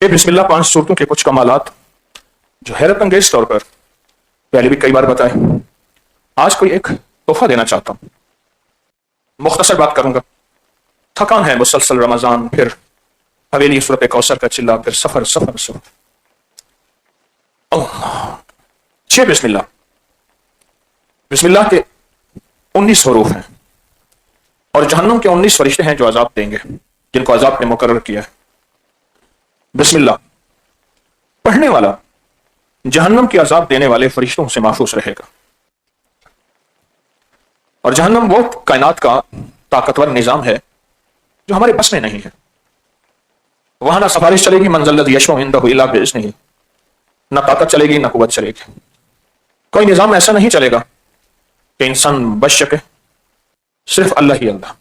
یہ بسم اللہ 5 صورتوں کے کچھ کمالات جو حیرت انگیز طور پر پہلے بھی کئی بار بتائے، آج کوئی ایک تحفہ دینا چاہتا ہوں۔ مختصر بات کروں گا، تھکان ہے، مسلسل رمضان، پھر حویلی سورت کوثر کا چلا، پھر سفر سفر سفر۔ 6 بسم اللہ، بسم اللہ کے 19 حروف ہیں، اور جہنم کے 19 فرشتے ہیں جو عذاب دیں گے، جن کو عذاب نے مقرر کیا ہے۔ بسم اللہ پڑھنے والا جہنم کی عذاب دینے والے فرشتوں سے محفوظ رہے گا، اور جہنم وہ کائنات کا طاقتور نظام ہے جو ہمارے بس میں نہیں ہے۔ وہاں نہ سفارش چلے گی، منزل الذی یشفع عندہ الا باذنہ، نہ طاقت چلے گی نہ قوت چلے گی۔ کوئی نظام ایسا نہیں چلے گا کہ انسان بچ سکے، صرف اللہ ہی اللہ۔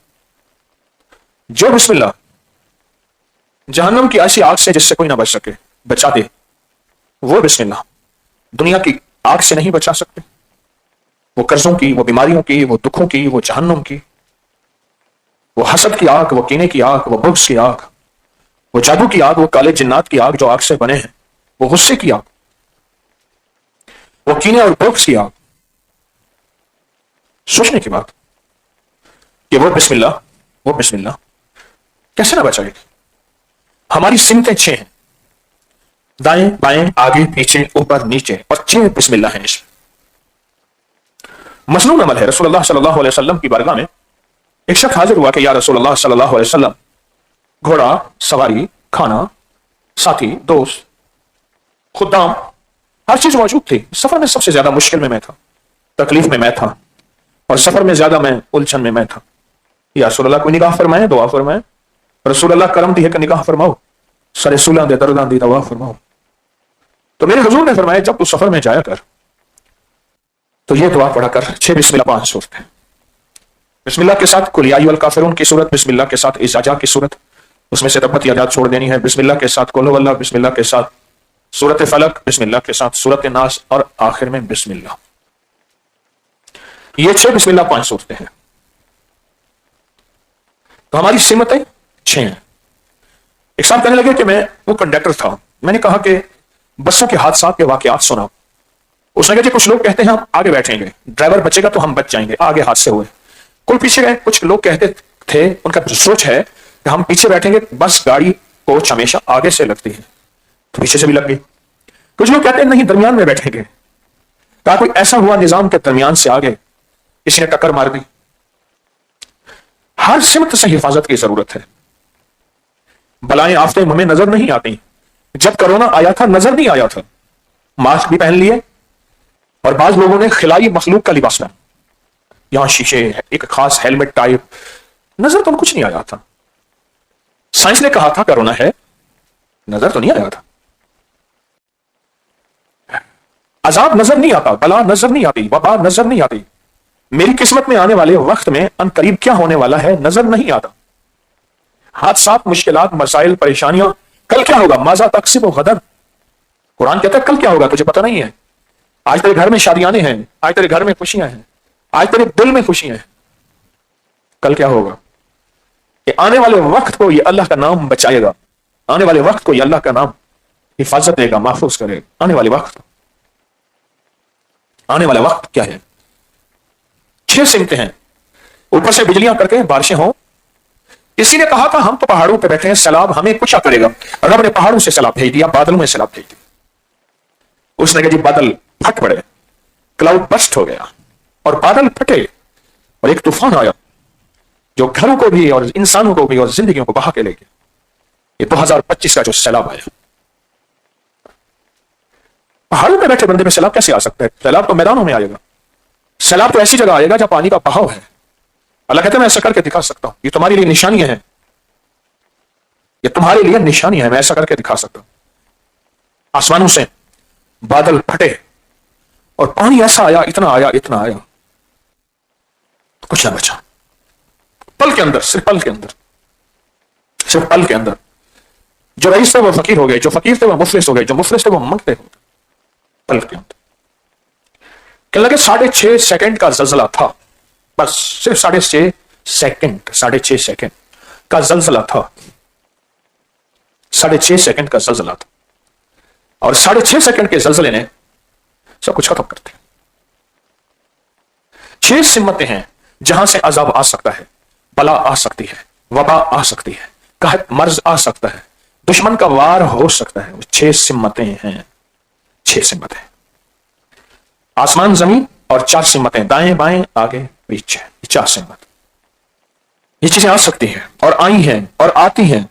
جو بسم اللہ جہنم کی ایسی آگ سے جس سے کوئی نہ بچ سکے بچا دے، وہ بسم اللہ دنیا کی آگ سے نہیں بچا سکتے، وہ قرضوں کی، وہ بیماریوں کی، وہ دکھوں کی، وہ جہنم کی، وہ حسد کی آگ، وہ کینے کی آگ، وہ بغض کی آگ، وہ جادو کی آگ، وہ کالے جنات کی آگ جو آگ سے بنے ہیں، وہ غصے کی آگ، وہ کینے اور بغض کی آگ۔ سوچنے کی بات کہ وہ بسم اللہ کیسے نہ بچائے گی۔ ہماری سمتیں 6 ہیں، دائیں بائیں آگے پیچھے اوپر نیچے، اور 6 بسم اللہ ہیں۔ اس میں مسنون عمل ہے۔ رسول اللہ صلی اللہ علیہ وسلم کی بارگاہ میں ایک شخص حاضر ہوا کہ یا رسول اللہ صلی اللہ علیہ وسلم، گھوڑا سواری، کھانا، ساتھی، دوست، خدام، ہر چیز موجود تھی۔ سفر میں سب سے زیادہ مشکل میں تھا، تکلیف میں میں تھا، اور سفر میں زیادہ میں الجھن میں تھا۔ یا رسول اللہ کوئی نگاہ فرمائے، دعا فرمائے۔ رسول اللہ کرم دی ہے کہ نگاہ فرماؤ، سر سولاں دے درداں دی دوا فرماؤ۔ تو میرے حضور نے فرمایا جب تو سفر میں جایا کر تو یہ دعا پڑھا کر۔ 6 بسم اللہ 5 صورتیں۔ بسم اللہ کے ساتھ قل یا ایھا الکافرون کی صورت، بسم اللہ کے ساتھ اذا جاء کی صورت، اس میں سے تبت یداۃ چھوڑ دینی ہے۔ بسم اللہ کے ساتھ قل ھو اللہ، بسم اللہ کے ساتھ سورت فلق، بسم اللہ کے ساتھ سورت ناس، اور آخر میں بسم اللہ۔ یہ 6 بسم اللہ 5 صورتیں ہیں۔ تو ہماری سمتیں 6 ہیں۔ ایک صاحب کہنے لگے کہ میں وہ کنڈکٹر تھا، میں نے کہا کہ بسوں کے حادثات کے واقعات سنا۔ اس نے کہا کہ کچھ لوگ کہتے ہیں ہم آگے بیٹھیں گے، ڈرائیور بچے گا تو ہم بچ جائیں گے، آگے حادثے ہوئے۔ کل پیچھے گئے، کچھ لوگ کہتے تھے، ان کا سوچ ہے کہ ہم پیچھے بیٹھیں گے، بس گاڑی کوچ ہمیشہ آگے سے لگتی ہے، تو پیچھے سے بھی لگ گئی۔ کچھ لوگ کہتے ہیں نہیں درمیان میں بیٹھیں گے۔ کہا کوئی ایسا ہوا نظام کے درمیان سے آگے کسی نے ٹکر مار دی۔ ہر سمت سے حفاظت کی ضرورت ہے۔ بلائیں آفتیں ہمیں نظر نہیں آتی۔ جب کرونا آیا تھا نظر نہیں آیا تھا، ماسک بھی پہن لیے، اور بعض لوگوں نے خلائی مخلوق کا لباس پہنا، یہاں شیشے، ایک خاص ہیلمٹ ٹائپ، نظر تو کچھ نہیں آیا تھا۔ سائنس نے کہا تھا کرونا ہے، نظر تو نہیں آیا تھا۔ عذاب نظر نہیں آتا، بلا نظر نہیں آتی، وبا نظر نہیں آتی۔ میری قسمت میں آنے والے وقت میں ان قریب کیا ہونے والا ہے نظر نہیں آتا۔ حادثات، مشکلات، مسائل، پریشانیاں، کل کیا ہوگا، ماذا تکسب غدا، قرآن کہتا ہے کل کیا ہوگا تجھے پتہ نہیں ہے۔ آج تیرے گھر میں شادیاں ہیں، آج تیرے گھر میں خوشیاں ہیں، آج تیرے دل میں خوشیاں ہیں، کل کیا ہوگا۔ کہ آنے والے وقت کو یہ اللہ کا نام بچائے گا، آنے والے وقت کو یہ اللہ کا نام حفاظت دے گا، محفوظ کرے گا۔ آنے والے وقت کیا ہے؟ 6 سمتیں ہیں، اوپر سے بجلیاں کر کے بارشیں ہوں۔ کسی نے کہا تھا ہم تو پہاڑوں پہ بیٹھے ہیں، سیلاب ہمیں کچھ کرے گا۔ رب نے پہاڑوں سے سیلاب بھیج دیا، بادلوں میں سیلاب بھیج دیا۔ اس نے کہا جی بادل پھٹ پڑے، کلاؤڈ بسٹ ہو گیا، اور بادل پھٹے، اور ایک طوفان آیا جو گھروں کو بھی اور انسانوں کو بھی اور زندگیوں کو بہا کے لے گیا۔ یہ 2025 کا جو سیلاب آیا، پہاڑوں پہ بیٹھے بندے میں سیلاب کیسے آ سکتا ہے؟ سیلاب تو میدانوں میں آئے گا، سیلاب تو ایسی جگہ آئے گا جہاں پانی کا بہاؤ ہے۔ اللہ کہتا ہے میں ایسا کر کے دکھا سکتا ہوں، یہ تمہارے لیے نشانیاں ہیں، یہ تمہارے لیے نشانیاں ہیں، میں ایسا کر کے دکھا سکتا ہوں۔ آسمانوں سے بادل پھٹے اور پانی ایسا آیا، اتنا آیا، کچھ نہ بچا۔ پل کے اندر، صرف پل کے اندر جو رئیس تھے وہ فقیر ہو گئے، جو فقیر تھے وہ مفلس ہو گئے، جو مفلس تھے وہ منگتے ہو گئے۔ پل کے اندر کہ لگے 6.5 سیکنڈ کا زلزلہ تھا، بس صرف 6.5 سیکنڈ کا زلزلہ تھا۔ 6.5 سیکنڈ کا زلزلہ تھا، اور 6.5 سیکنڈ کے زلزلے نے سب کچھ ختم کر دیا۔ 6 سمتیں ہیں جہاں سے عذاب آ سکتا ہے، بلا آ سکتی ہے، وبا آ سکتی ہے، قحط مرض آ سکتا ہے، دشمن کا وار ہو سکتا ہے۔ وہ 6 سمتیں ہیں، 6 سمتیں، آسمان زمین اور 4 سمتیں، دائیں بائیں آگے پیچھے، یہ 4 سمت، یہ چیزیں آ سکتی ہیں اور آئی ہیں اور آتی ہیں،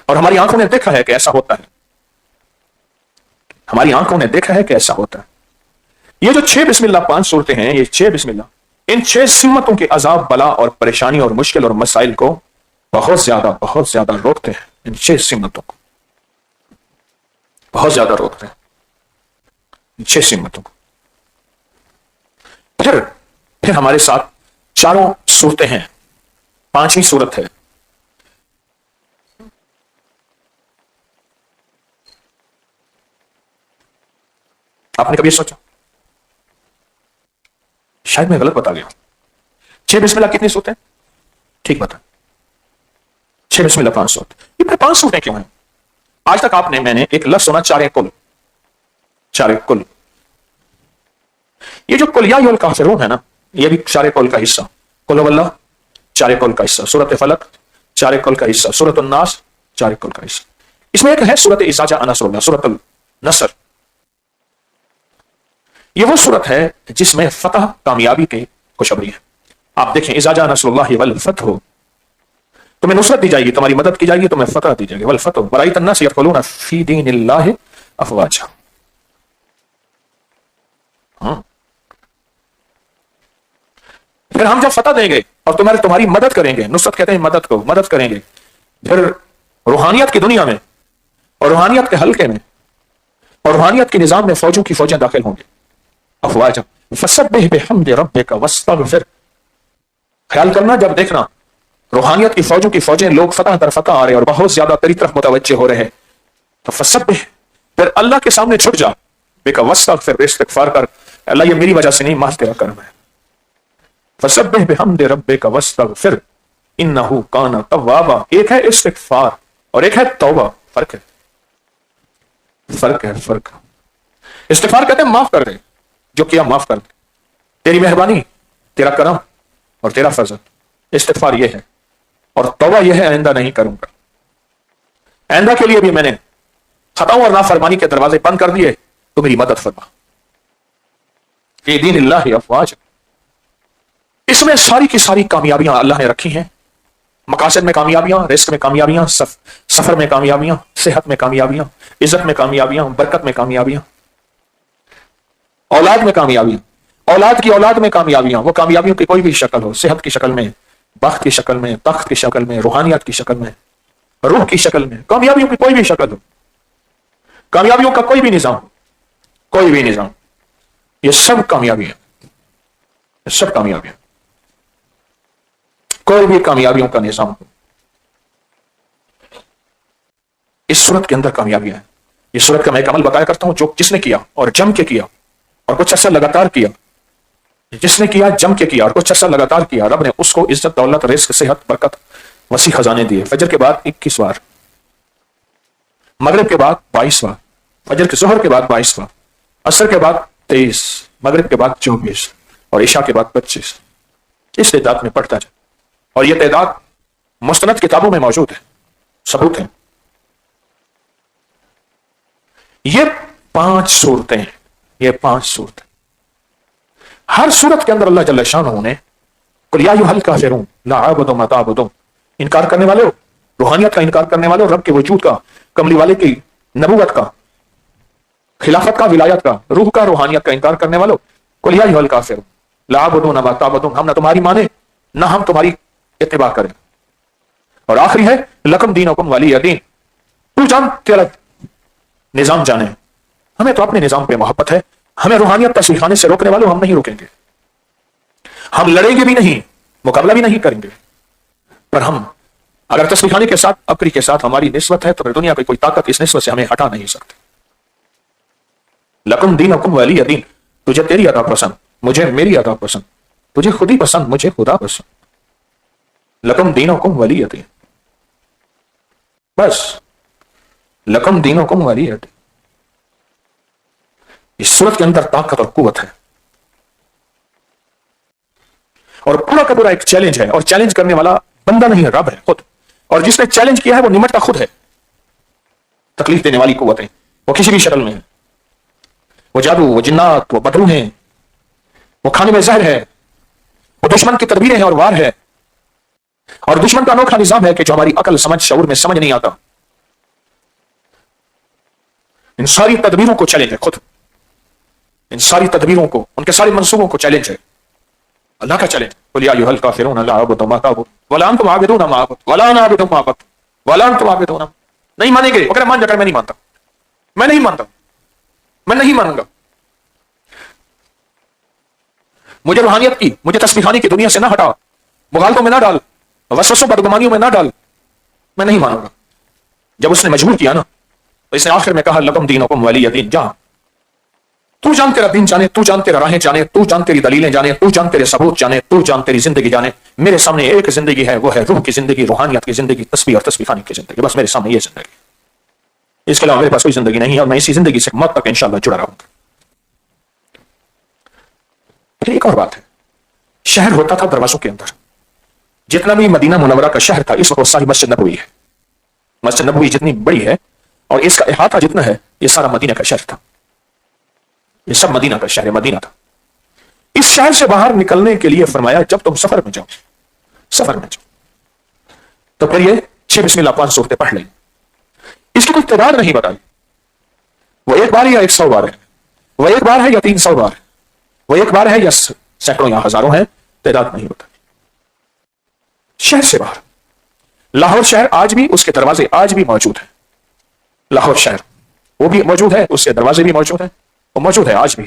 اور ہماری آنکھوں نے دیکھا ہے کہ ایسا ہوتا ہے، ہماری آنکھوں نے دیکھا ہے کہ ایسا ہوتا ہے۔ یہ جو 6 بسم اللہ 5 صورتیں ہیں، یہ 6 بسم اللہ ان 6 سمتوں کے عذاب، بلا اور پریشانی اور مشکل اور مسائل کو بہت زیادہ روکتے ہیں۔ ان 6 سمتوں کو بہت زیادہ روکتے ہیں، ان 6 سمتوں کو۔ پھر ہمارے ساتھ 4 صورتیں ہیں، 5ویں صورت ہے آپ نے کبھی سوچا؟ شاید میں غلط بتا گیا۔ 6 بسم اللہ کتنی صورتیں؟ ٹھیک بتا، 6 بسم اللہ 5 صورت۔ یہ پھر 5 صورتیں کیوں ہیں؟ آج تک میں نے ایک لفظ سنا، 4 کل۔ یہ جو قل یا ایھا الکافرون ہے نا، یہ بھی 4 کل کا حصہ۔ قل هو اللہ 4 کل کا حصہ، سورۃ فلق 4 کل کا حصہ، سورۃ الناس 4 کل کا حصہ۔ اس میں ایک ہے سورۃ اذا جاء نصر اللہ، سورۃ النصر۔ یہ وہ صورت ہے جس میں فتح، کامیابی کی خوشخبری ہے۔ آپ دیکھیں، اذا جاء نصر اللہ والفتح، تمہیں نصرت دی جائے گی، تمہاری مدد کی جائے گی، تمہیں فتح دی جائے گی، والفتح ورأیت الناس يدخلون فی دین اللہ افواجا۔ پھر ہم جب فتح دیں گے اور تمہاری مدد کریں گے، نصرت کہتے ہیں مدد کو، مدد کریں گے، پھر روحانیت کی دنیا میں اور روحانیت کے حلقے میں اور روحانیت کے نظام میں فوجوں کی فوجیں داخل ہوں گے، افواجا۔ فسبح بحمد ربک واستغفر۔ خیال کرنا، جب دیکھنا روحانیت کی فوجوں کی فوجیں، لوگ فتح در فتح آ رہے اور بہت زیادہ تیری طرف متوجہ ہو رہے ہیں، تو فسبح، پھر اللہ کے سامنے چھٹ جا، بک واستغفر، استغفار کر، اللہ یہ میری وجہ سے نہیں، محض تیرا کرم ہے۔ فسبح بحمد ربک واستغفر انہ کان توابا۔ ایک ہے استغفار اور ایک ہے توبہ، فرق ہے۔ استغفار کہتے ہیں معاف کر دے، جو کیا معاف کر دے، تیری مہربانی، تیرا کرم اور تیرا فضل، استغفار یہ ہے۔ اور توبہ یہ ہے، آئندہ نہیں کروں گا، آئندہ کے لیے بھی میں نے خطاؤں اور نافرمانی کے دروازے بند کر دیے، تو میری مدد فرما، فی دین اللہ افواج۔ اس میں ساری کی ساری کامیابیاں اللہ نے رکھی ہیں، مقاصد میں کامیابیاں، رزق میں کامیابیاں، سفر میں کامیابیاں، صحت میں کامیابیاں، عزت میں کامیابیاں، برکت میں کامیابیاں، اولاد میں کامیابیاں، اولاد کی اولاد میں کامیابیاں، وہ کامیابیوں کی کوئی بھی شکل ہو، صحت کی شکل میں، بخت کی شکل میں، تخت کی شکل میں، روحانیت کی شکل میں، روح کی شکل میں، کامیابیوں کی کوئی بھی شکل ہو، کامیابیوں کا کوئی بھی نظام ہو، کوئی بھی نظام، یہ سب کامیابیاں، یہ سب کامیابیاں، کوئی بھی کامیابیوں کا نظام ہو، اس صورت کے اندر کامیابیاں ہیں۔ یہ صورت کا میں ایک عمل بتایا کرتا ہوں، جو جس نے کیا اور جم کے کیا اور کچھ عرصہ لگاتار کیا، جس نے کیا جم کے کیا اور کچھ عرصہ لگاتار کیا، رب نے اس کو عزت، دولت، رزق، صحت، برکت، وسیع خزانے دیے۔ فجر کے بعد 21 بار، مغرب کے بعد 22 بار، فجر کے ظہر کے بعد 22 بار، عصر کے بعد 23، مغرب کے بعد 24 اور عشاء کے بعد 25۔ اس تعداد میں پڑھتا جائے، اور یہ تعداد مستند کتابوں میں موجود ہے، ثبوت ہے۔ یہ 5 صورتیں ہیں، یہ 5 صورتیں، ہر صورت کے اندر اللہ جل شانہ نے قل یا ایھا الکافرون لا اعبد ما تعبدون، انکار کرنے والے، روحانیت کا انکار کرنے والے، رب کے وجود کا، کملی والے کی نبوت کا، خلافت کا، ولایت کا، روح کا، روحانیت کا انکار کرنے والوں، قل یا ایھا الکافرون لا اعبد ما تعبدون، ہم نہ تمہاری مانے نہ ہم تمہاری اتباع کریں۔ اور آخری ہے لکم دینکم ولی دین، تو جان تیرا نظام جانے، ہمیں تو اپنے نظام پہ محبت ہے، ہمیں روحانیت تصحیح خانے سے روکنے والوں ہم نہیں روکیں گے، ہم لڑیں گے بھی نہیں، مقابلہ بھی نہیں کریں گے، پر ہم اگر تصحیح خانے کے ساتھ، عقری کے ساتھ ہماری نسبت ہے، تو پھر دنیا کی کوئی طاقت اس نسبت سے ہمیں ہٹا نہیں سکتی۔ لکم دینکم ولی دین، تجھے تیری ادا پسند، مجھے میری ادا پسند، تجھے خود ہی پسند، مجھے خدا پسند، لکم دینکم ولی دین۔ بس لکم دینکم ولی دین. اس صورت کے اندر طاقت اور قوت ہے اور پورا کا پورا ایک چیلنج ہے, اور چیلنج کرنے والا بندہ نہیں ہے, رب ہے خود, اور جس نے چیلنج کیا ہے وہ نمٹتا خود ہے. تکلیف دینے والی قوتیں وہ کسی بھی شکل میں ہیں, وہ جادو, وہ جنات, وہ بدرو ہیں, وہ کھانے میں زہر ہے, وہ دشمن کی تدبیریں ہیں اور وار ہے, اور دشمن کا انوکھا نظام ہے کہ جو ہماری عقل سمجھ شعور میں سمجھ نہیں آتا. ان ساری تدبیروں کو چیلنج ہے خود, ان ساری تدبیروں کو, ان کے سارے منصوبوں کو چیلنج ہے, اللہ کا چیلنج. قل یا ایھا الکافرون لا اعبد ما تعبدون ولا انتم عابدون ما اعبد ولا انا عابد ما عبدتم ولا انتم عابدون. نہیں مانیں گے, اگر مان جا کر میں نہیں مانتا, میں نہیں مانتا, میں نہیں مانوں گا. مجھے روحانیت کی, مجھے تسبیحانی کی دنیا سے نہ ہٹا, مغالطوں میں نہ ڈال, وسوسوں بدگمانیوں میں نہ ڈال, میں نہیں مانوں گا. جب اس نے مجبور کیا نا تو اس نے آخر میں کہا لکم دینکم ولی دین. جا تو جان تیرا دین جانے, تو جان تیرا راہیں جانے, تو جان تیری دلیلیں جانے, تو جان تیرے ثبوت جانے, تو جان تیری زندگی جانے. میرے سامنے ایک زندگی ہے, وہ ہے روح کی زندگی, روحانیت کی زندگی, تسبیح اور تسبیح خانی کی زندگی. بس میرے سامنے یہ زندگی, اس کے علاوہ میرے پاس کوئی زندگی نہیں ہے, اور میں اسی زندگی سے موت تک انشاءاللہ جڑا رہوں گا. ایک اور بات ہے, شہر ہوتا تھا دروازوں کے اندر. جتنا بھی مدینہ منورہ کا شہر تھا اس وقت ساری مسجد نبوی ہے. مسجد نبوی جتنی بڑی ہے اور اس کا احاطہ جتنا ہے, یہ سارا مدینہ کا شہر تھا. یہ سب مدینہ کا شہر مدینہ تھا. اس شہر سے باہر نکلنے کے لیے فرمایا جب تم سفر میں جاؤ, سفر میں جاؤ تو پھر یہ 6 بسم اللہ 5 صورتیں پڑھ لیں. اس کی کوئی تعداد نہیں بتائی, وہ ایک بار یا 100 بار ہے, وہ ایک بار ہے یا 300 بار ہے, وہ ایک بار ہے یا سینکڑوں یا ہزاروں ہیں, تعداد نہیں بتائی. شہر سے باہر, لاہور شہر آج بھی, اس کے دروازے آج بھی موجود ہیں. لاہور شہر وہ بھی موجود ہے, اس کے دروازے بھی موجود ہیں, وہ موجود ہے آج بھی.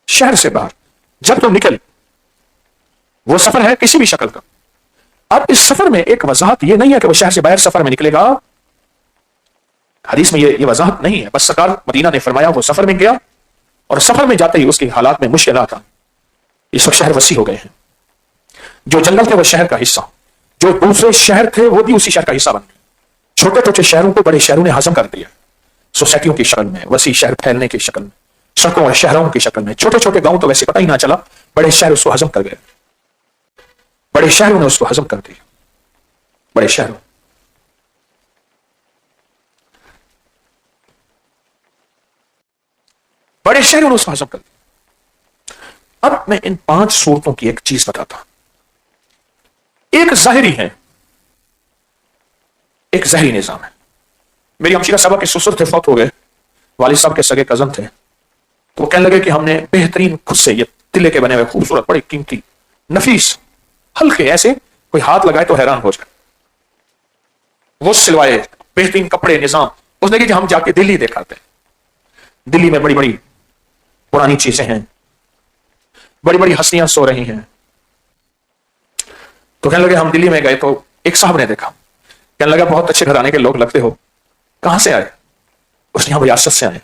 شہر سے باہر جب تم نکل, وہ سفر ہے کسی بھی شکل کا. اب اس سفر میں ایک وضاحت یہ نہیں ہے کہ وہ شہر سے باہر سفر میں نکلے گا, حدیث میں یہ وضاحت نہیں ہے. بس سرکار مدینہ نے فرمایا وہ سفر میں گیا, اور سفر میں جاتے ہی اس کے حالات میں مشکلات آئیں. اس وقت شہر وسیع ہو گئے ہیں, جو جنگل تھے وہ شہر کا حصہ, جو دوسرے شہر تھے وہ بھی اسی شہر کا حصہ بن گئے. چھوٹے چھوٹے شہروں کو بڑے شہروں نے ہضم کر دیا, سوسائٹیوں کی شکل میں, وسیع شہر پھیلنے کی شکل میں, سڑکوں اور شہروں کی شکل میں. چھوٹے چھوٹے گاؤں تو ویسے پتہ ہی نہ چلا, بڑے شہر اس کو ہضم کر گئے, بڑے شہروں نے اس کو ہضم کر دیا. بڑے شہروں, بڑے شہروں نے اس کو ہضم کر دیا. اب میں ان 5 صورتوں کی ایک چیز بتاتا ہوں. ایک ظاہری ہے, ایک ظاہری نظام ہے. میری ہمشیرہ صاحبہ کے سسر تھے, فوت ہو گئے, والد صاحب کے سگے کزن تھے, تو وہ کہنے لگے کہ ہم نے بہترین خود سے یہ تلے کے بنے ہوئے خوبصورت بڑے قیمتی نفیس ہلکے ایسے کوئی ہاتھ لگائے تو حیران ہو جائے, وہ سلوائے بہترین کپڑے نظام. اس نے کہ ہم جا کے دلی دکھاتے ہیں, دلی میں بڑی بڑی پرانی چیزیں ہیں, بڑی بڑی ہستیاں سو رہی ہیں. تو کہنے لگے ہم دلی میں گئے تو ایک صاحب نے دیکھا, کہنے لگا بہت اچھے گھرانے کے لوگ لگتے ہو, کہاں سے آئے؟ اس نے ہم ریاست سے آئے.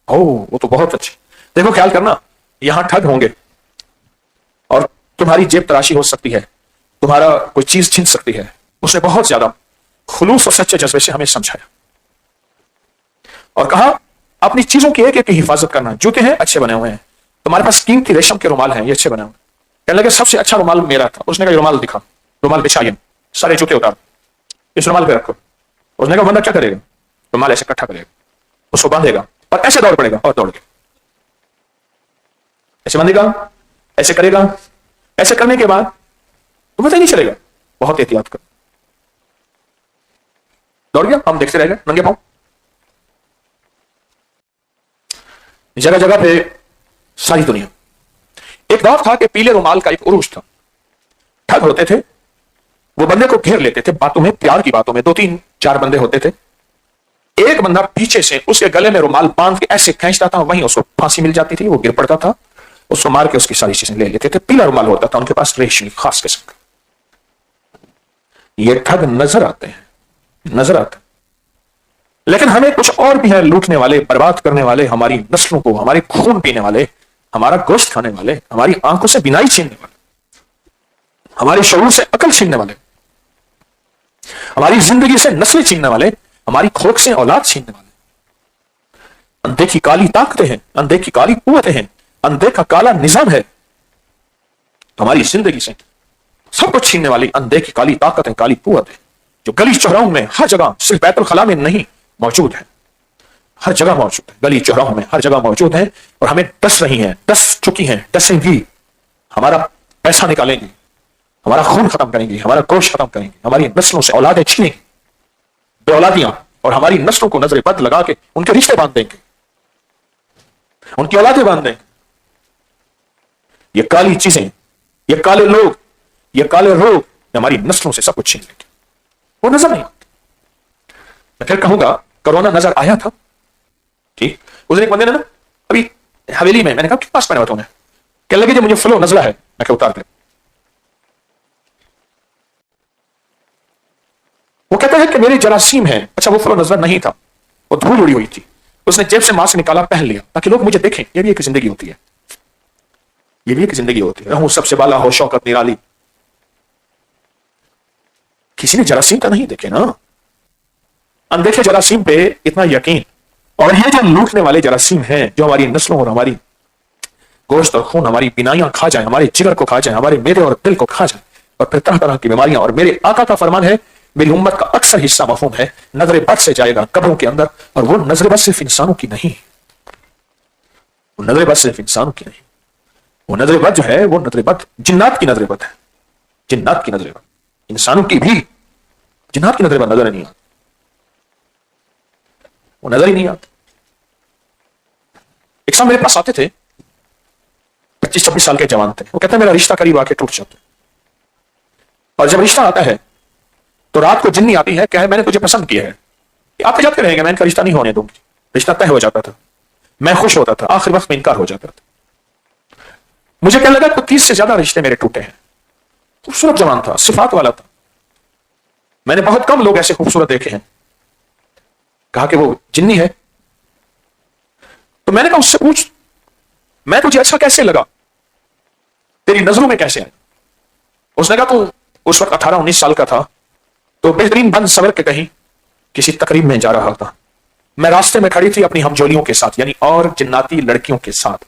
وہ تو بہت اچھے. دیکھو خیال کرنا, یہاں ٹھگ ہوں گے اور تمہاری جیب تراشی ہو سکتی ہے, تمہارا کوئی چیز چھین سکتی ہے. اس نے بہت زیادہ خلوص اور سچے جذبے سے ہمیں سمجھایا اور کہا اپنی چیزوں کی ایک ایک کی حفاظت کرنا. جوتے ہیں اچھے بنے ہوئے ہیں, تمہارے پاس قیمتی ریشم کے رومال ہیں, یہ اچھے بنے ہوئے. کہنے لگے سب سے اچھا رومال میرا تھا. اس نے کہا یہ رومال دکھا, رومال بچھائیے, سارے جوتے اتار, اس رومال پہ رکھو. اس نے کہا بندہ کیا کرے گا؟ رومال ایسے اکٹھا کرے گا, اس کو باندھے گا اور ایسے دوڑ پڑے گا, اور دوڑ کے ایسے باندھے گا, ایسے کرے گا. ایسے کرنے کے بعد تمہیں پتہ نہیں چلے گا, بہت احتیاط کر. دوڑ گیا, ہم دیکھتے رہ گئے ننگے پاؤں. جگہ جگہ پہ ساری دنیا. ایک دور تھا کہ پیلے رومال کا ایک عروج تھا. ٹھگ ہوتے تھے, وہ بندے کو گھیر لیتے تھے باتوں میں, پیار کی باتوں میں. 2-3-4 بندے ہوتے تھے, ایک بندہ پیچھے سے اس کے گلے میں رومال باندھ کے ایسے کھینچتا تھا, وہیں اس کو پھانسی مل جاتی تھی, وہ گر پڑتا تھا, اس کو مار کے اس کی ساری چیزیں لے لیتے تھے. پیلا رومال ہوتا تھا ان کے پاس, ریشمی خاص قسم کا. یہ ٹھگ نظر آتے ہیں, نظر آتے ہیں, لیکن ہمیں کچھ اور بھی ہیں لوٹنے والے, برباد کرنے والے, ہماری نسلوں کو, ہمارے خون پینے والے, ہمارا گوشت کھانے والے, ہماری آنکھوں سے بینائی چھیننے والے, ہمارے شعور سے عقل چھیننے والے. ہماری زندگی سے نسلیں چھیننے والے، ہماری کھوک سے اولاد چھیننے والے، اندھے کی کالی طاقتیں ہیں، اندھے کی کالی قوتیں ہیں، اندھے کا کالا نظام ہے، ہماری زندگی سے سب کچھ چھیننے والی اندھے کی کالی طاقتیں، کالی قوتیں، جو گلی چوراہوں میں ہر جگہ، صرف بیت الخلا میں نہیں، موجود ہے، ہر جگہ موجود ہے، گلی چوراہوں میں ہر جگہ موجود ہیں، اور ہمیں ڈس رہی ہیں، ڈس چکی ہیں، ڈسیں گی، ہمارا پیسہ نکالیں گی، ہمارا خون ختم کریں گی، ہمارا گوشت ختم کریں گی، ہماری نسلوں سے اولادیں چھینیں گی، بے اولادیاں، اور ہماری نسلوں کو نظر بد لگا کے ان کے رشتے باندھ دیں گے، ان کی اولادیں باندھ دیں گے۔ یہ کالی چیزیں، یہ کالے لوگ، یہ کالے روگ ہماری نسلوں سے سب کچھ چھین لیں گے، وہ نظر نہیں آتے۔ میں پھر کہوں گا، کرونا نظر آیا تھا، ٹھیک، اس دن ایک بندے نے نا ابھی حویلی میں نے کہا کس پاس پہنے ہوتا ہوں میں، کہنے لگے جو مجھے فلو نزلہ ہے، میں کہا اتار دے۔ وہ کہتا ہے کہ میرے جراثیم ہیں، اچھا وہ فلو نزلہ نہیں تھا، وہ دھول اڑی ہوئی تھی، اس نے جیب سے ماسک نکالا پہن لیا تاکہ لوگ مجھے دیکھیں، یہ بھی ایک زندگی ہوتی ہے، یہ بھی ایک زندگی ہوتی ہے، رہوں سب سے بالا ہو شوکت نرالی، کسی نے جراثیم تو نہیں دیکھے نا، اندیکھے جراثیم پہ اتنا یقین، اور یہ جو لوٹنے والے جراثیم ہیں جو ہماری نسلوں اور ہماری گوشت اور خون، ہماری بینائیاں کھا جائیں، ہمارے جگر کو کھا جائیں، ہمارے میدے اور دل کو کھا جائیں، اور پھر طرح طرح کی بیماریاں، اور میرے آقا کا فرمان ہے، میری امت کا اکثر حصہ مفہوم ہے نظر بد سے جائے گا قبروں کے اندر، اور وہ نظر بد صرف انسانوں کی نہیں، وہ نظر بد صرف انسانوں کی نہیں، وہ نظر بد جو ہے وہ نظر بد جنات کی نظر بد ہے، جنات کی نظر بد، انسانوں کی بھی، جنات کی نظر بد نظر نہیں آتی، وہ نظر ہی نہیں آتی۔ ایک سال میرے پاس آتے تھے، 25-26 سال کے جوان تھے، وہ کہتے ہیں میرا رشتہ قریب آ کے ٹوٹ جاتا ہے، اور جب رشتہ آتا ہے تو رات کو جنی آتی ہے کہ میں نے تجھے پسند کیا ہے، آتے جاتے رہیں گے، میں ان کا رشتہ نہیں ہونے دوں گی، رشتہ طے ہو جاتا تھا، میں خوش ہوتا تھا، آخر وقت میں انکار ہو جاتا تھا، مجھے کہنے لگا کہ 30 سے زیادہ رشتے میرے ٹوٹے ہیں، خوبصورت جوان تھا، صفات والا تھا، میں نے بہت کم لوگ ایسے خوبصورت دیکھے ہیں، کہا کہ وہ جنی ہے، تو میں نے کہا اس سے پوچھ میں تجھے اچھا کیسے لگا، تیری نظروں میں کیسے آیا، اس نے کہا تو اس وقت 18-19 سال کا تھا، تو بہترین بند سور کے کہیں کسی تقریب میں جا رہا تھا، میں راستے میں کھڑی تھی اپنی ہمجولیوں کے ساتھ، یعنی اور جناتی لڑکیوں کے ساتھ،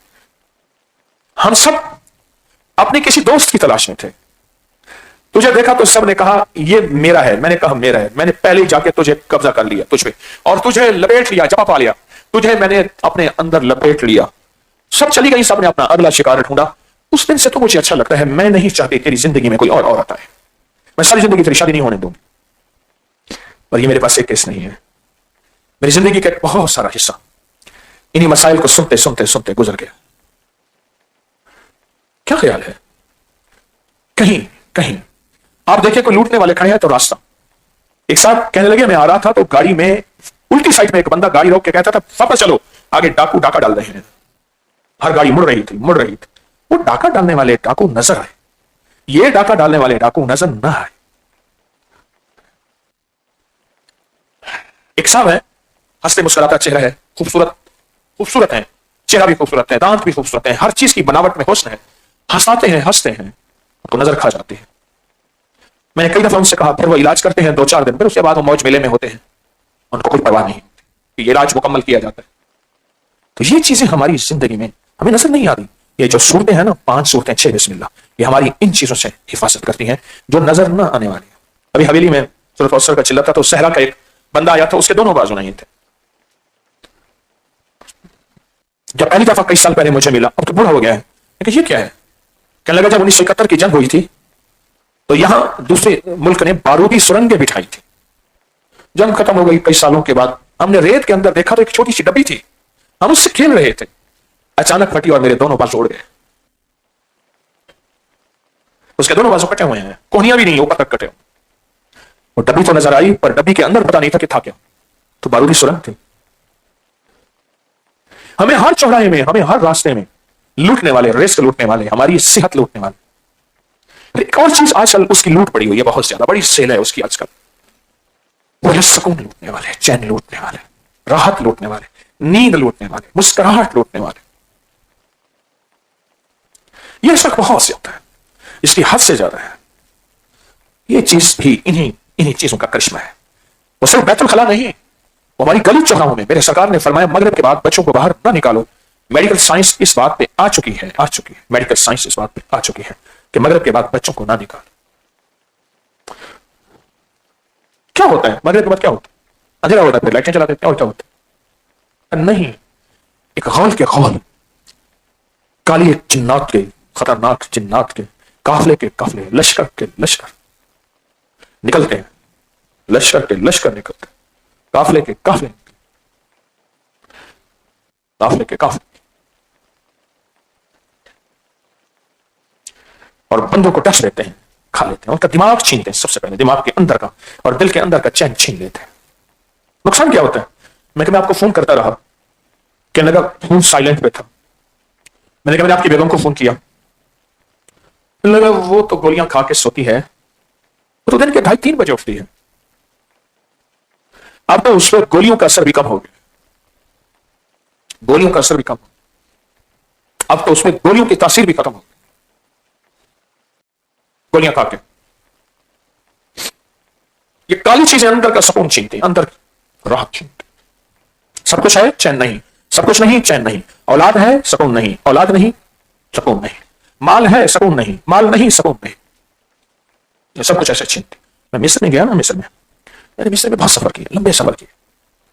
ہم سب اپنے کسی دوست کی تلاش میں تھے، تجھے دیکھا تو سب نے کہا یہ میرا ہے، میں نے کہا میرا ہے، میں نے پہلے جا کے تجھے قبضہ کر لیا تجھ پہ، اور تجھے لپیٹ لیا، جپا پا لیا، تجھے میں نے اپنے اندر لپیٹ لیا، سب چلی گئی، سب نے اپنا اگلا شکار ڈھونڈا، اس دن سے تو مجھے اچھا لگتا ہے، میں نہیں چاہتی تیری زندگی میں کوئی اور عورت آئے، میں ساری زندگی تیری شادی نہیں ہونے دوں گی، اور یہ میرے پاس ایک کیس نہیں ہے، میری زندگی کا بہت سارا حصہ انہی مسائل کو سنتے سنتے سنتے گزر گیا۔ کیا خیال ہے، کہیں کہیں آپ دیکھیں کوئی لوٹنے والے کھڑے ہیں تو راستہ، ایک صاحب کہنے لگے میں آ رہا تھا تو گاڑی میں الٹی سائڈ میں ایک بندہ گاڑی روک کے کہتا تھا واپس چلو، آگے ڈاکو ڈاکہ ڈال رہے ہیں، ہر گاڑی مڑ رہی تھی، وہ ڈاکہ ڈالنے والے ڈاکو نظر آئے، یہ ڈاکہ ڈالنے والے ڈاکو نظر نہ آئے۔ ایک صاحب ہے، ہنستے مسکراتا چہرہ ہے، خوبصورت ہیں، چہرہ بھی خوبصورت ہے، دانت بھی خوبصورت ہیں، ہر چیز کی بناوٹ میں حسن ہے، ہنساتے ہیں، ہنستے ہیں، ان کو نظر کھا جاتی ہے۔ میں نے کئی دفعہ ان سے کہا، پھر وہ علاج کرتے ہیں 2-4 دن، پھر اس کے بعد وہ موج میلے میں ہوتے ہیں، ان کو کوئی پرواہ نہیں ہوتی، یہ علاج مکمل کیا جاتا ہے۔ تو یہ چیزیں ہماری زندگی میں ہمیں نظر نہیں آتی، یہ جو صورتیں ہیں نا، 5 صورتیں 6 بسم اللہ، یہ ہماری ان چیزوں سے حفاظت کرتی ہیں جو نظر نہ آنے والی ہیں۔ ابھی حویلی میں سورۃ الکوثر کا چلا تھا تو صحرا کا ایک بندہ آیا تھا، اس کے دونوں بازو نہیں تھے، جب پہلی دفعہ کئی سال پہلے مجھے ملا، اب تو بوڑھا ہو گیا ہے، کہ یہ کیا ہے، کہنے لگا جب 1971 کی جنگ ہوئی تھی تو یہاں دوسرے ملک نے بارودی سرنگیں بٹھائی تھی، جنگ ختم ہو گئی کئی سالوں کے بعد، ہم نے ریت کے اندر دیکھا تو ایک چھوٹی سی ڈبی تھی، ہم اس سے کھیل رہے تھے، اچانک پھٹی اور میرے دونوں بازو اڑ گئے، اس کے دونوں بازو کٹے ہوئے ہیں، کوہنیاں بھی نہیں، اوپر تک کٹے ہوئے، وہ ڈبی تو نظر آئی پر ڈبی کے اندر پتا نہیں تھا کہ تھا کیا، تو بارودی سرنگ تھی۔ ہمیں ہر چوراہے میں، ہمیں ہر راستے میں لوٹنے والے، رزق لوٹنے والے، ہماری صحت لوٹنے والے۔ ایک اور چیز آج کل اس کی لوٹ پڑی ہوئی ہے، بہت زیادہ بڑی سیل ہے اس کی آج کل، وہ ہے سکون لوٹنے والے، چین لوٹنے والے، راحت لوٹنے والے، نیند لوٹنے والے، مسکراہٹ لوٹنے والے، یہ شک بہت زیادہ ہے، اس کی حد سے زیادہ ہے، یہ چیز بھی انہی انہیں چیزوں کا کرشمہ ہے. وہ صرف بیت الخلا نہیں، وہ ہماری گلی چوراہوں میں. میرے سرکار نے فرمایا مغرب کے بعد بچوں کو باہر نہ نکالو. میڈیکل سائنس اس بات پہ آ چکی ہے میڈیکل سائنس اس بات پہ آ چکی ہے کہ مغرب کے بعد بچوں کو نہ نکالو. کیا ہوتا ہے مغرب کے بعد؟ کیا ہوتا ہے؟ اندھیرا ہوتا ہے، پھر لائٹیں چلاتے ہیں، کیا ہوتا ہے؟ نہیں، ایک غول کے غول، کالی جنات کے، خطرناک جنات کے قافلے کے قافلے، لشکر کے لشکر نکلتے ہیں، لشکر کے لشکر نکلتے ہیں، قافلے کے قافلے، قافلے کے قافلے، اور بندوں کو ڈس لیتے ہیں، کھا لیتے ہیں، ان کا دماغ چھینتے ہیں. سب سے پہلے دماغ کے اندر کا اور دل کے اندر کا چین چھین لیتے ہیں. نقصان کیا ہوتا ہے؟ میں آپ کو فون کرتا رہا، کہنے لگا فون سائلنٹ پہ تھا. میں نے کہا میں نے آپ کی بیگم کو فون کیا، کہنے لگا وہ تو گولیاں کھا کے سوتی ہے، وہ تو دن کے 2:30-3 بجے اٹھتی ہے. اب تو اس وقت گولیوں کا اثر بھی کم ہو گیا، گولیوں کا اثر بھی کم ہو گیا. اب تو اس میں گولیوں کی تاثیر بھی ختم ہو گئی. گولیاں کھا کے یہ کالی چیزیں اندر کا سکون چھینتی، اندر راحت چھینتی. سب کچھ ہے، چین نہیں. سب کچھ نہیں، چین نہیں. اولاد ہے، سکون نہیں. اولاد نہیں، سکون نہیں. مال ہے، سکون نہیں. مال نہیں، سکون نہیں. یہ سب کچھ ایسے چھینتی. میں مصر میں گیا نا، مصر میں بہت سفر کیا، لمبے سفر کیے،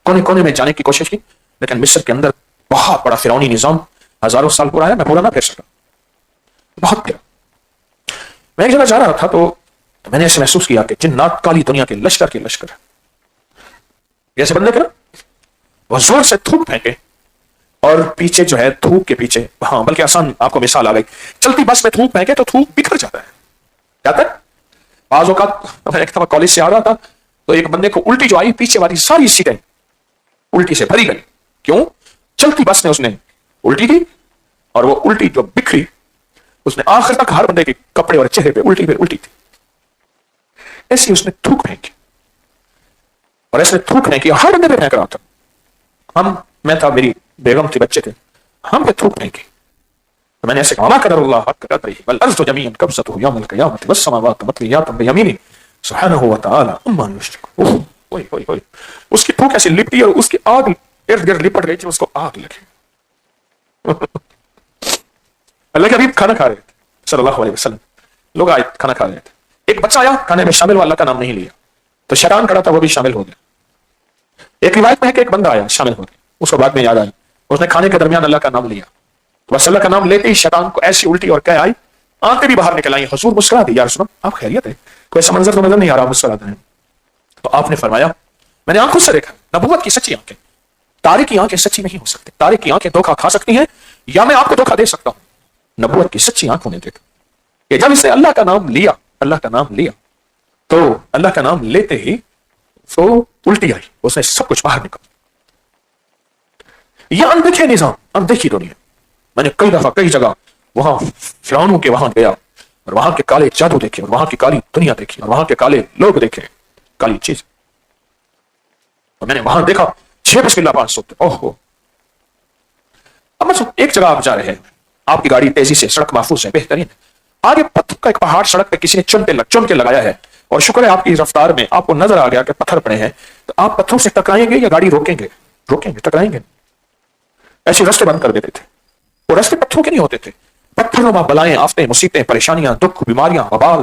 کونے کونے میں جانے کی کوشش کی، لیکن مصر کے اندر بہت بڑا فرعونی نظام ہزاروں سال پورا ہے، میں پورا نہ پھر سکا، بہت پھرا. میں ایک جگہ جا رہا تھا تو میں نے ایسے محسوس کیا کہ جنات کالی دنیا کے لشکر جیسے بندے کرا وہ زور سے تھوک پھینکے، اور پیچھے جو ہے تھوک کے پیچھے، ہاں بلکہ آسان آپ کو مثال آ گئی، چلتی بس میں تھوک پھینکے تو تھوک بکھر جاتا ہے. بعض اوقات میں ایک دفعہ کالج سے آ رہا تھا تو ایک بندے کو الٹی جو آئی، پیچھے والی ساری سیٹیں الٹی سے بھری گئی. کیوں؟ چلتی بس میں اس نے الٹی کی، اور وہ الٹی جو بکھری اس نے آخر تک ہر بندے کے کپڑے اور چہرے پہ الٹی تھی. ایسی اس نے تھوک پھینکی، اور ایسے تھوک پھینکی ہر بندے پہ پھینک رہا تھا. میں تھا، میری بیگم تھی، بچے تھے، ہم پہ تھوک پھینکی. تو میں نے ایسے کہا ما قدر اللہ حق قدرہ والارض جميعا قبضته يوم القيامة والسماوات مطويات بيمينه سبحانه وتعالى عما يشركون. اس کی تھوک ایسی لپٹی اور اس کی آگ ارد گرد لپٹ گئی تھی، اس کو آگ لگی. اللہ کے حبیب کھانا کھا رہے تھے صلی اللہ علیہ وسلم، لوگ آئے کھانا کھا رہے تھے، ایک بچہ آیا کھانے میں شامل ہوا، اللہ کا نام نہیں لیا تو شیطان کھڑا تھا وہ بھی شامل ہو گیا. ایک روایت میں ہے کہ ایک بندہ آیا شامل ہو گیا، اس کو بعد میں یاد آئی، اس نے کھانے کے درمیان اللہ کا نام لیا، بس اللہ کا نام لیتے ہی شیطان کو ایسی الٹی اور کیا آئی، آنکھیں بھی باہر نکل آئی. حضور مسکرا دی، یا رسول اللہ آپ خیریت ہے؟ کوئی ایسا منظر تو نظر نہیں آ رہا، مسکراتے ہیں. تو آپ نے فرمایا میں نے آنکھوں سے دیکھا، نبوت کی سچی آنکھیں، تارے کی آنکھیں سچی نہیں ہو سکتی. تارے کی آنکھیں دھوکہ کھا سکتی ہیں یا میں آپ کو دھوکہ دے سکتا ہوں. نبوت کی سچی آنکھوں نے دیکھا کہ جب اس نے اللہ کا نام لیا تو اللہ کا نام لیتے ہی تو الٹی آئی، اس نے سب کچھ باہر نکل. یہ اندیکھے نظام، اندیکھی دنیا. میں نے کئی دفعہ کئی جگہ وہاں فرعونوں کے وہاں گیا اور وہاں کے کالے جادو دیکھے اور وہاں کی کالی دنیا دیکھی اور وہاں کے کالے لوگ دیکھے، کالی چیز. اور میں نے وہاں دیکھا 6 بسم اللہ 500 اوہ. اب ایک جگہ آپ جا رہے ہیں، آپ کی گاڑی تیزی سے، سڑک محفوظ ہے، بہترین ہے، آگے پتھر کا ایک پہاڑ سڑک پہ کسی نے چن کے لگایا ہے، اور شکر ہے آپ کی رفتار میں آپ کو نظر آ گیا کہ پتھر پڑے ہیں، تو آپ پتھروں سے ٹکرائیں گے یا گاڑی روکیں گے؟ ٹکرائیں گے. ایسے راستے بند کر دیتے تھے. وہ راستے پتھروں کے نہیں ہوتے تھے، پتھروں میں بلائیں، آفتیں، مصیبتیں، پریشانیاں، دکھ، بیماریاں، وبال،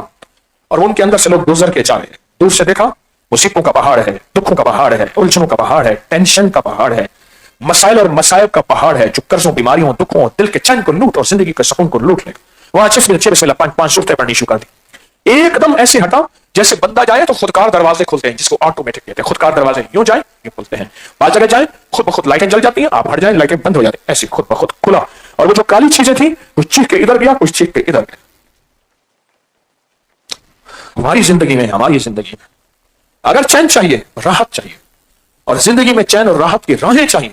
اور ان کے اندر سے لوگ گزر کے جا رہے ہیں. دور سے دیکھا مصیبتوں کا پہاڑ ہے، دکھوں کا پہاڑ ہے، الجھنوں کا پہاڑ ہے، ٹینشن کا پہاڑ ہے، مسائل اور مصائب کا پہاڑ ہے جو قرضوں، بیماریوں، دکھوں، دل کے چین کو لوٹ اور زندگی کے سکون کو لوٹ لے. وہاں 6 بسم اللہ 5 صورتیں پڑھنی شروع کر دی. ایک دم ایسے ہٹا جیسے بندہ جائے تو خودکار دروازے کھلتے ہیں، جس کو آٹومیٹک کہتے ہیں. خودکار دروازے یوں جائیں یہ کھلتے ہیں، بعض جگہ جائیں خود بخود لائٹیں جل جاتی ہیں، آپ ہٹ جائیں لائٹیں بند ہو جاتی ہیں، ایسے خود بخود کھلا. اور وہ جو کالی چیزیں تھیں کچھ چیخ کے ادھر گیا، کچھ چیخ کے ادھر گیا. ہماری زندگی میں اگر چین چاہیے، راحت چاہیے، اور زندگی میں چین اور راحت کی راہیں چاہیے،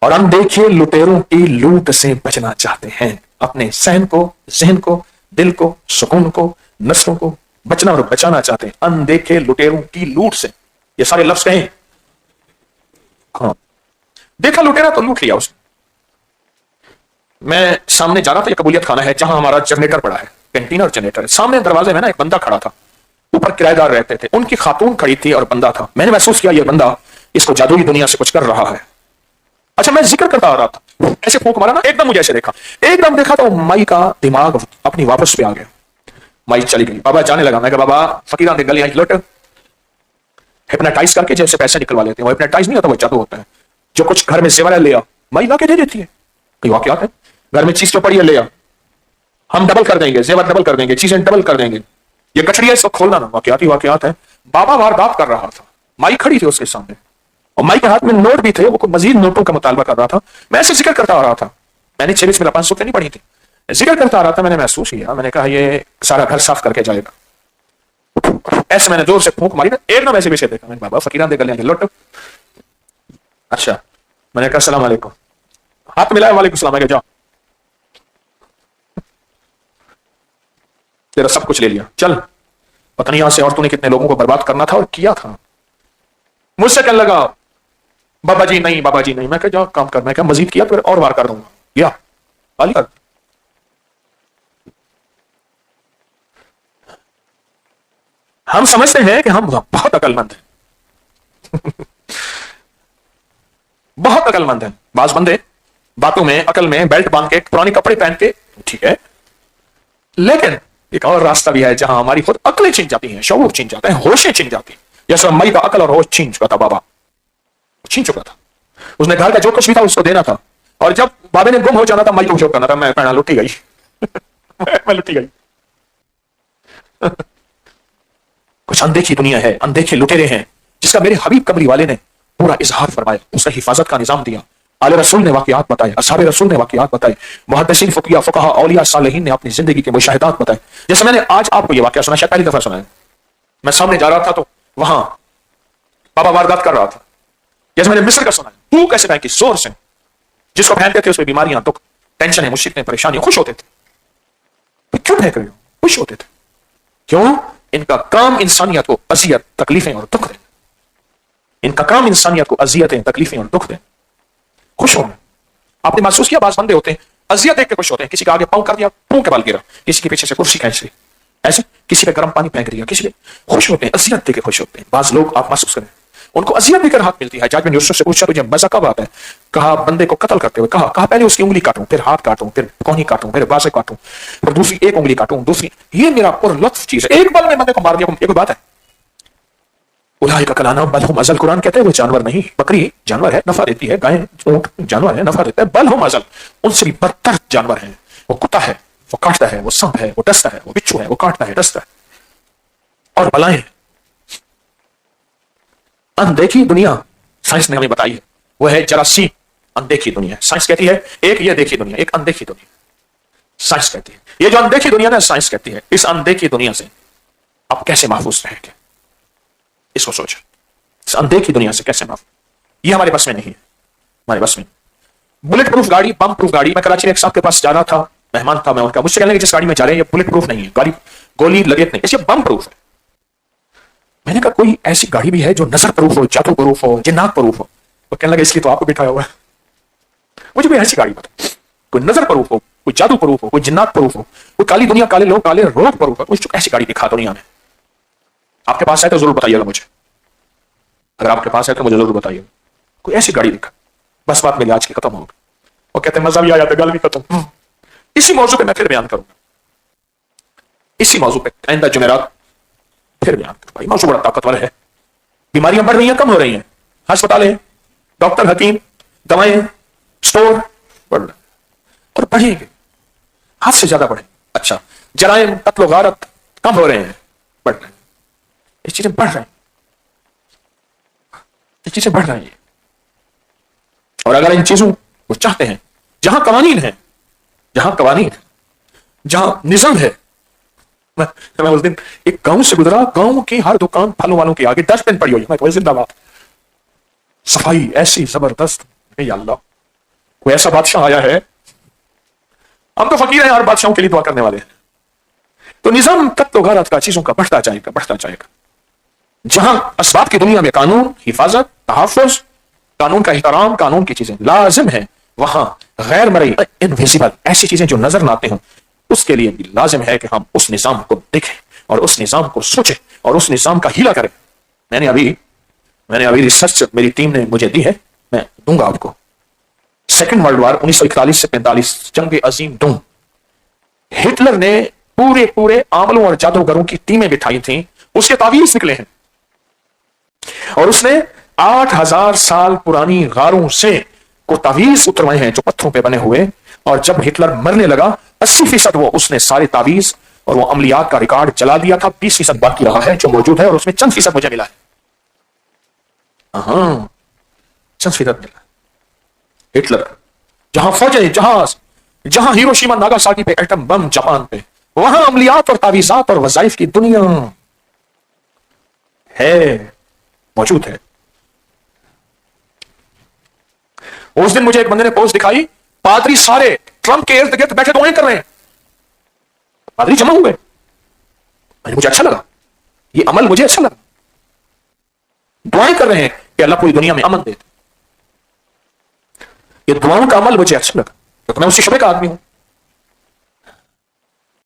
اور ہم دیکھیے لٹیروں کی لوٹ سے بچنا چاہتے ہیں، اپنے سہن کو، ذہن کو، دل کو، سکون کو، نسلوں کو بچنا اور بچانا چاہتے ہیں اندیکھے لٹیروں کی لوٹ سے. یہ سارے لفظ کہیں، ہاں دیکھا لٹیرا تو لوٹ لیا اس نے. میں سامنے جا رہا تھا، یہ قبولیت خانہ ہے جہاں ہمارا جنریٹر پڑا ہے، کینٹین اور جنریٹر. سامنے دروازے میں نا ایک بندہ کھڑا تھا، اوپر کرایہ دار رہتے تھے، ان کی خاتون کھڑی تھی اور بندہ تھا. میں نے محسوس کیا یہ بندہ اس کو جادوئی دنیا سے کچھ کر رہا ہے. اچھا میں ذکر کرتا آ رہا تھا، ایسے پھونک مارا نا، ایک دم مجھے ایسے دیکھا، ایک دم دیکھا تو مائی کا دماغ اپنی واپس پہ آ گیا. مائی چلی گئی. بابا جانے لگا. میں کہا بابا فقیران کی گلیاں لٹ ہپناٹائز کر کے جیسے پیسے نکلوا لیتے ہیں. وہ ہپناٹائز نہیں ہوتا، وہ جادو ہوتا ہے. جو کچھ گھر میں زیور لے آ، مائی لا کے دے دیتی ہے. کوئی واقعات ہے گھر میں چیز جو پڑی ہے لے آ، ہم ڈبل کر دیں گے، زیور ڈبل کر دیں گے، چیزیں ڈبل کر دیں گے. یہ گٹھڑی ہے اس کو کھولنا نا. واقعات ہی واقعات ہیں. بابا واردات کر رہا تھا، مائی کھڑی تھی اس کے سامنے اور مائی کے ہاتھ میں نوٹ بھی تھے. وہ مزید نوٹوں کا مطالبہ کر رہا تھا. میں ایسے ذکر کرتا آ رہا تھا. میں نے 26 میں 500 نہیں پڑھی تھی. ذکر کرتا آ رہا تھا. میں نے محسوس کیا، میں نے کہا یہ سارا گھر صاف کر کے جائے گا. ایسے میں نے زور سے پھونک ماری نا، ایک دم ایسے پیچھے دیکھا. میں نے بابا فقیران دے گلیاں لٹ. اچھا میں نے کہا السلام علیکم. ہاتھ ملایا، وعلیکم السلام. میں کہا جاؤ تیرا سب کچھ لے لیا، چل. پتہ نہیں یہاں سے اور تو نے کتنے لوگوں کو برباد کرنا تھا اور کیا تھا. مجھ سے کہنے لگا بابا جی نہیں، بابا جی نہیں. میں کہا جاؤ کام کر. میں کہا مزید کیا تو اور وار کر دوں گا. یا خالی کر. ہم سمجھتے ہیں کہ ہم بہت عقل مند ہیں. بہت عقل مند ہیں. بعض بندے باتوں میں، عقل میں بیلٹ باندھ کے، پرانے کپڑے پہن کے ٹھیک ہے، لیکن ایک اور راستہ بھی ہے جہاں ہماری خود عقلیں چھن جاتی ہیں، شعور چھن جاتا ہے، ہوشیں چھن جاتی ہیں. جیسا مائی کا عقل اور ہوش چھین چکا تھا. بابا چھین چکا تھا. اس نے گھر کا جو کچھ بھی تھا اس کو دینا تھا، اور جب بابے نے گم ہو جانا تھا مائی کو جو کرنا تھا. میں پہنا لٹی گئی. میں لٹی گئی. کچھ اندیکھی دنیا ہے، اندیکھے لٹیرے ہیں جس کا میرے حبیب قبری والے نے پورا اظہار فرمایا، اس کا حفاظت کا نظام دیا. آل رسول نے واقعات بتائے، اصحاب رسول نے واقعات بتائے، محدثین، فقہاء، اولیاء، صالحین نے اپنی زندگی کے مشاہدات بتائے. جیسے میں نے آج آپ کو یہ واقعہ سنا، شاید پہلی دفعہ سنا ہے. میں سامنے جا رہا تھا تو وہاں بابا واردات کر رہا تھا. جیسے میں نے مصر کا سنا ہے، تو کیسے کہیں کہ زور سے جس کو پہنتے تھے اس میں بیماریاں، دکھ، ٹینشن، مشکلیں، پریشانیاں، خوش ہوتے تھے. کیوں پھینک رہے ہو؟ خوش ہوتے تھے. کیوں؟ ان کا کام انسانیت کو اذیت، تکلیفیں اور دکھ دیں. ان کا کام انسانیت کو اذیتیں، تکلیفیں اور دکھ دیں. خوش ہو. آپ نے محسوس کیا بعض بندے ہوتے ہیں اذیت دیکھ کے خوش ہوتے ہیں. کسی کا آگے پاؤں کر دیا، پاؤں کے بال گرا، کسی کے پیچھے سے کرسی کھینچ لی، ایسے کسی پہ گرم پانی پھینک دیا، کسی پہ خوش ہوتے ہیں، اذیت دے کے خوش ہوتے ہیں. بعض لوگ آپ محسوس کریں ان کو اذیت دے کر راحت ملتی ہے. حجاج بن یوسف سے پوچھا تجھے مزہ کب آتا ہے؟ کہا بندے کو قتل کرتے ہوئے. کہا پہلے اس کی انگلی کاٹوں، پھر ہاتھ کاٹوں، پھر کونی کاٹوں، پھر بازے کاٹوں، پھر دوسری ایک انگلی کاٹوں، دوسری. یہ میرا پر لطف چیز ہے. ایک بل میں بندے کو مار دیا. یہ کوئی بات ہے؟ اولئک کالانعام بل هم اضل. قرآن کہتے ہیں وہ جانور نہیں. بکری جانور ہے، نفع دیتی ہے. گائے، اونٹ جانور ہے، نفع دیتا ہے. بل هم اضل، ان سے بھی بدتر جانور ہیں. وہ کتا ہے، وہ کاٹتا ہے. وہ سانپ ہے، وہ ڈستا ہے. وہ بچھو ہے، وہ کاٹتا ہے، ڈستا ہے. اور بلائیں اندیکھی دنیا سائنس نے ہمیں بتائی ہے، وہ ہے جراثیم. اندیکھی دنیا سائنس کہتی ہے. ایک یہ دیکھی دنیا، ایک اندیکھی دنیا سائنس کہتی ہے. یہ جو اندیکھی دنیا نا سائنس کہتی ہے، اس اندیکھی دنیا سے آپ کیسے محفوظ رہیں گے؟ اس کو سوچیں. اس اندیکھی دنیا سے کیسے محفوظ؟ یہ ہمارے بس میں نہیں ہے. ہمارے بس میں بلٹ پروف گاڑی، بم پروف گاڑی. میں کراچی میں ایک صاحب کے پاس جا رہا تھا، مہمان تھا. میں ان کا مجھ سے کہنے لگے جس گاڑی میں جا رہے ہیں یہ بلٹ پروف نہیں ہے، گاڑی گولی لگے نہیں، اس یہ بم پروف ہے. میں نے کہا کوئی ایسی گاڑی بھی ہے جو نظر پروف ہو، جادو پروف ہو، جنات پروف ہو؟ وہ کہنے لگے اس لیے تو آپ کو بٹھایا ہوا ہے. مجھے کوئی ایسی گاڑی بتا، کوئی نظر پروف ہو، کوئی جادو پروف ہو، کوئی جنات پروف ہو، کوئی کالی دنیا، کالے لوگ، کالے روگ پروف ہو. کوئی ایسی گاڑی دکھا دنیا میں. آپ کے پاس ہے تو ضرور بتائیے گا مجھے. اگر آپ کے پاس ہے تو مجھے ضرور بتائیے گا. کوئی ایسی گاڑی دکھا. بس بات میری آج کی ختم ہوگی. وہ کہتے ہیں مزہ بھی آ جاتا ہے، گل بھی ختم. اسی موضوع پہ میں پھر بیان کروں گا. اسی موضوع پہ آئندہ جمعرات پھر بیان کروں. بھائی موضوع بڑا طاقتور ہے. بیماریاں بڑھ رہی ہیں، کم ہو رہی ہیں. ہسپتال ہیں، ڈاکٹر، حکیم، دوائیں، اسٹور بڑھ رہے ہیں اور بڑھیں گے، حد سے زیادہ بڑھیں. اچھا جرائم، قتل و غارت کم ہو رہے ہیں، بڑھ رہے ہیں. یہ چیزیں بڑھ رہی ہیں، یہ چیزیں بڑھ رہی ہیں. اور اگر ان چیزوں کو چاہتے ہیں، جہاں قوانین ہیں، جہاں قوانین ہے، جہاں نظام ہے. میں اس دن ایک گاؤں سے گزرا، گاؤں کی ہر دکان پھلوں والوں کے آگے ڈسٹ بن پڑی ہوئی. میں زندہ باد، صفائی ایسی زبردست. یا اللہ کوئی ایسا بادشاہ آیا ہے. ہم تو فقیر ہیں اور بادشاہوں کے لیے دعا کرنے والے ہیں. تو نظام قتل و غارت کا چیزوں کا بڑھتا جائے گا، بڑھتا جائے گا. جہاں اسباب کی دنیا میں قانون، حفاظت، تحفظ، قانون کا احترام، قانون کی چیزیں لازم ہیں، وہاں غیر مرئی، انویزیبل، ایسی چیزیں جو نظر نہ آتے ہوں، اس کے لیے بھی لازم ہے کہ ہم اس نظام کو دیکھیں اور اس نظام کو سوچیں اور اس نظام کا ہیلا کرے. میں نے ابھی ریسرچ میری ٹیم نے مجھے دی ہے, میں دوں گا آپ کو. سیکنڈ ورلڈ وار 1941 سے 45, جنگ عظیم دوم. ہٹلر نے پورے عاملوں اور جادوگروں کی ٹیمیں بٹھائی تھیں, اس کے تعویذ نکلے ہیں, اور اس نے 8000 سال پرانی غاروں سے کو تعویذ اتروائے ہیں جو پتھروں پہ بنے ہوئے. اور جب ہٹلر مرنے لگا 80% اس نے سارے تعویذ اور وہ عملیات کا ریکارڈ جلا دیا تھا. 20% باقی رہا ہے جو موجود ہے, اور اس میں چند فیصد مجھے ملا ہے. چند فیصد ملا. ہٹلر جہاں فوجیں, جہاں ہیروشیما ناگاساکی پہ ایٹم بم, جاپان پہ, وہاں عملیات اور تعویذات اور وظائف کی دنیا ہے, موجود ہے. اس دن مجھے ایک بندے نے پوسٹ دکھائی, پادری سارے ٹرمپ کے ارد گرد بیٹھے دعائیں کر رہے ہیں, پادری جمع ہوئے. مجھے اچھا لگا, یہ عمل مجھے اچھا لگا. دعائیں کر رہے ہیں کہ اللہ پوری دنیا میں امن دے. یہ دعاؤں کا عمل مجھے اچھا لگا, کیونکہ میں اسی شعبے کا آدمی ہوں.